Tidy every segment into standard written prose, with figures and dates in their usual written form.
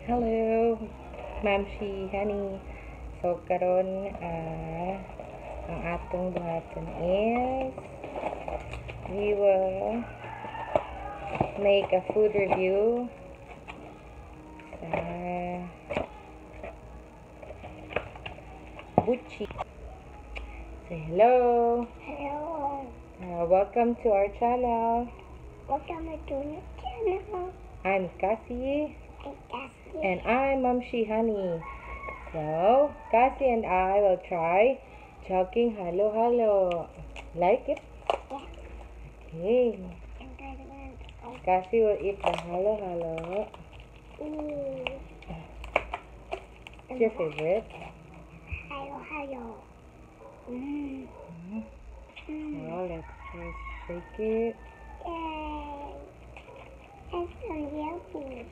Hello, Ma'am Shi, honey. So karon ang atong buhaton is we will make a food review sa Buchi. Say hello. Hello. Welcome to our channel. Welcome to the channel. I'm Cassie. I'm Cassie. And I'm Ma'am Shi, honey. So, Cassie and I will try jogging halo-halo. Like it? Yeah. Okay. I'm gonna Cassie will eat the halo-halo. What's your favorite? Hello. Well, let's just shake it. Yay. It's so yummy.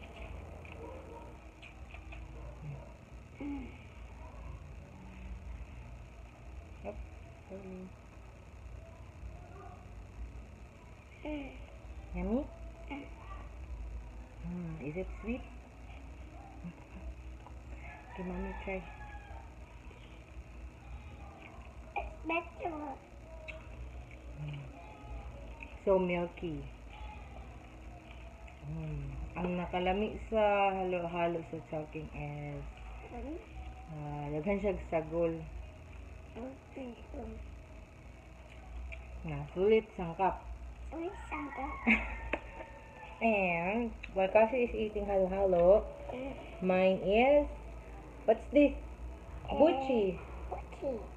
Yep. Yummy? Is it sweet? Okay, mommy, try. It's better. So milky. Ang nakalami sa halo-halo sa jogging is daghan siya sagol. Sulit sangkap. And while Cassie is eating halo-halo, mine is, what's this? Buchi.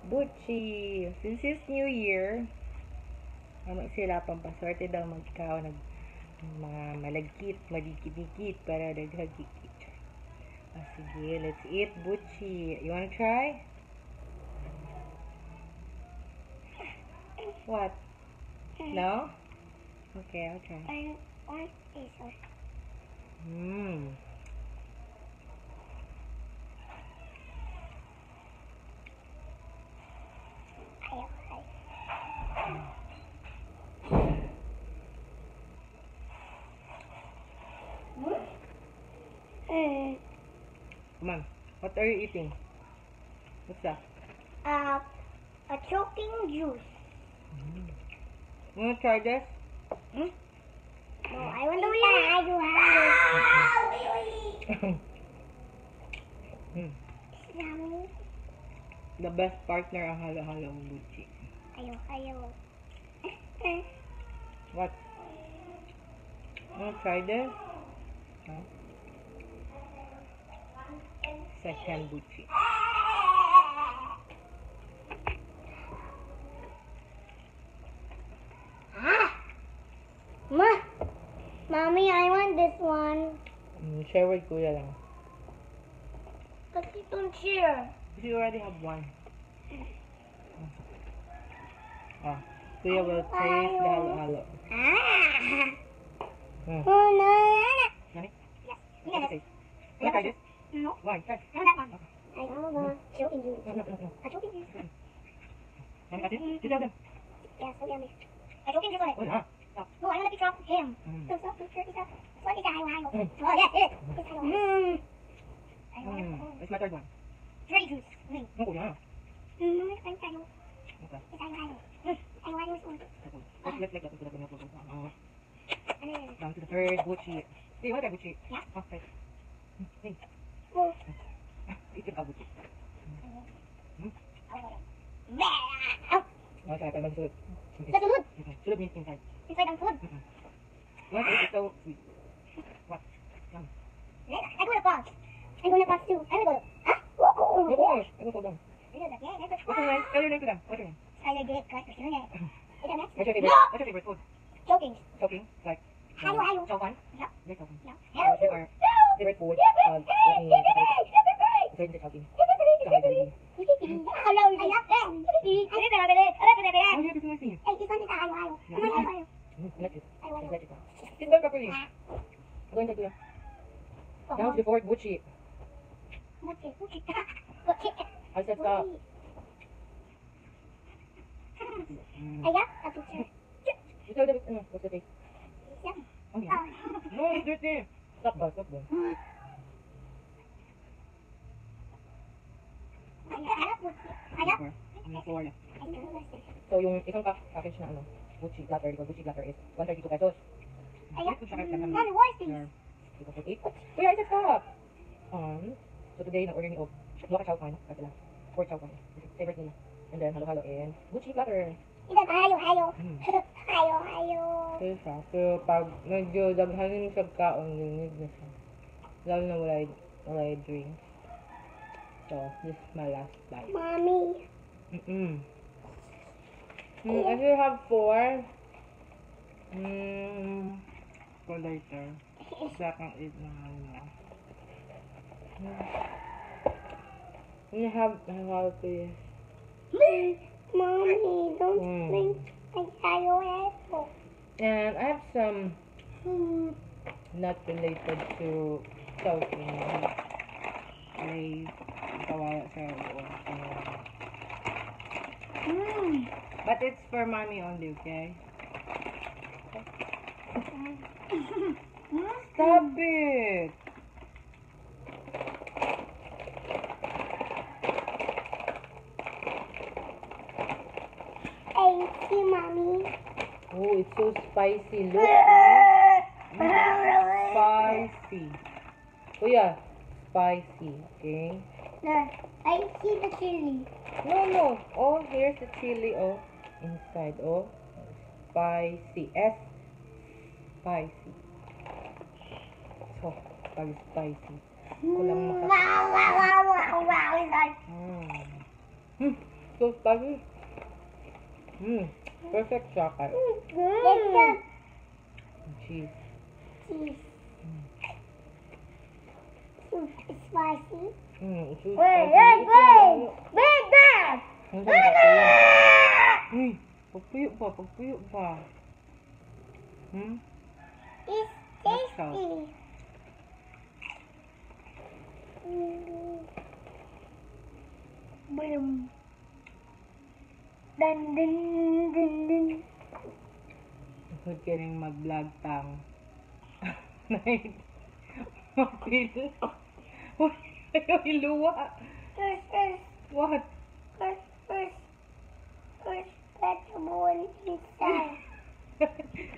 Buchi. Since it's New Year, sila pampaswerte daw magkaw mga malagkit, madikit-dikit para daghagikit. Sige, let's eat Buchi. You wanna try? What? No? Okay, I'll try. I want this one. Come on. What are you eating? What's that? A choking juice. You wanna try this? No, I want to try. Yummy. The best partner ang halo-halo ng Buchi. Ayaw. What? You wanna try this? No? Second Buchi. Mommy, I want this one. Share with Kuya lang. But you don't share. You already have one. Kuya will taste the halo-halo. Oh, no. Nani? Yes. You wanna try this? No. Why? Try. I want that one. I want choking juice. No. A choking juice. Nani kasi? You tell them. Yeah, so yummy. A choking juice on it. Wala. No, I want a picture of him. So, picture is that. What is that? Oh, yes, it is. It's It's my third one. Ready juice. No, Kuya. No, it's ayaw. Okay. It's ayaw. Ayaw is one. Let's like that. Down to the third Buchi. Hey, what is Buchi? Yeah. Okay. Hey. Oh. Eat it, Buchi. Ow. Okay, I'm good. Sa sunod. Should means inside. Inside ang food. What is so sweet? What? Yum. I'm gonna pause. I'm gonna pause too. I'm gonna go. Huh? Oh gosh, I go so down. What's your name? Tell your name to them. What's your name? What's your favorite? What's your favorite food? Joking. Choking? Like? Halo. Chokan? Yeah. Yeah, choking. Yeah. What's your favorite food? Let me say the choking. Hello. I love them. Oh, yeah, this is nice. Hey, this one is ayaw. Like it. Like it. Sit down properly. Go inside to them. Now to the fourth Buchi. I said stop. I got a picture. You tell them, what's the taste? Yeah. Oh, yeah. No, it's dirty. Stop ba, stop ba. So, yung isang package na Gucci Glitter, because Gucci Glitter is 132 pesos. Mommy, what is this? Because of 8. So, yeah, it's a stop. So, today, na-order ni Og. Dua ka chow pan, kasi lang. 4 chow pan. Favorite nila. And then, halo-halo and Gucci Glitter. Ilan, hayo. Hayo. Kaya siya. Pero pag medyo daghanin sa kaon, linig na siya. Lalo na walay drinks. So, this is my last bite. Mommy. I still have 4. For later. Second eat na nga. I have this. Mommy, don't think like hayo. And I have some not related to choking. Ay, kawawa sa uwan. But it's for mommy only, okay? Stop it! Thank you, Mommy. Oh, it's so spicy. Look. Spicy. Kuya, spicy, okay? I see the chili. No. Oh, here's the chili, oh. Inside, oh. Spicy. Spicy. So, pag spicy. Kulang Wow. So spicy. Perfect chocolate. It's Cheese. cheese. It's spicy. It's so Wait, spicy. Dad! Ang sarap yan. Pagpuyo pa. It's tasty. Boom. Dun. Huwag ka rin mag-vlog tang. Night. Mapil. Uy, ayaw iluwa. What? First vegetable inside.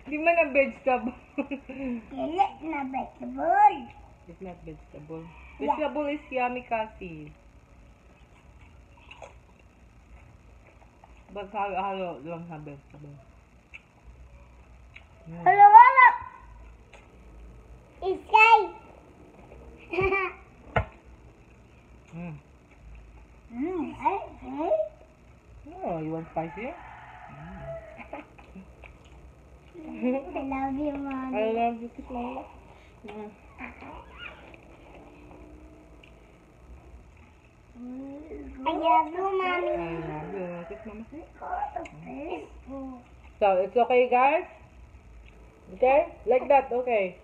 Di man na vegetable. It's not vegetable. It's not vegetable. Vegetable is yummy kasi. But halo lang sa vegetable. Hello. It's safe. Oh, you want spicy? I love you, Mommy. I love you, kiss mama. I love you, Mommy. I love you, kiss mama. So, it's okay, guys? Okay? Like that, okay.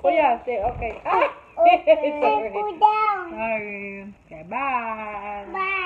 Kuya, say okay. Ah! It's Okay, alright. go down. Sorry. Okay, bye. Bye.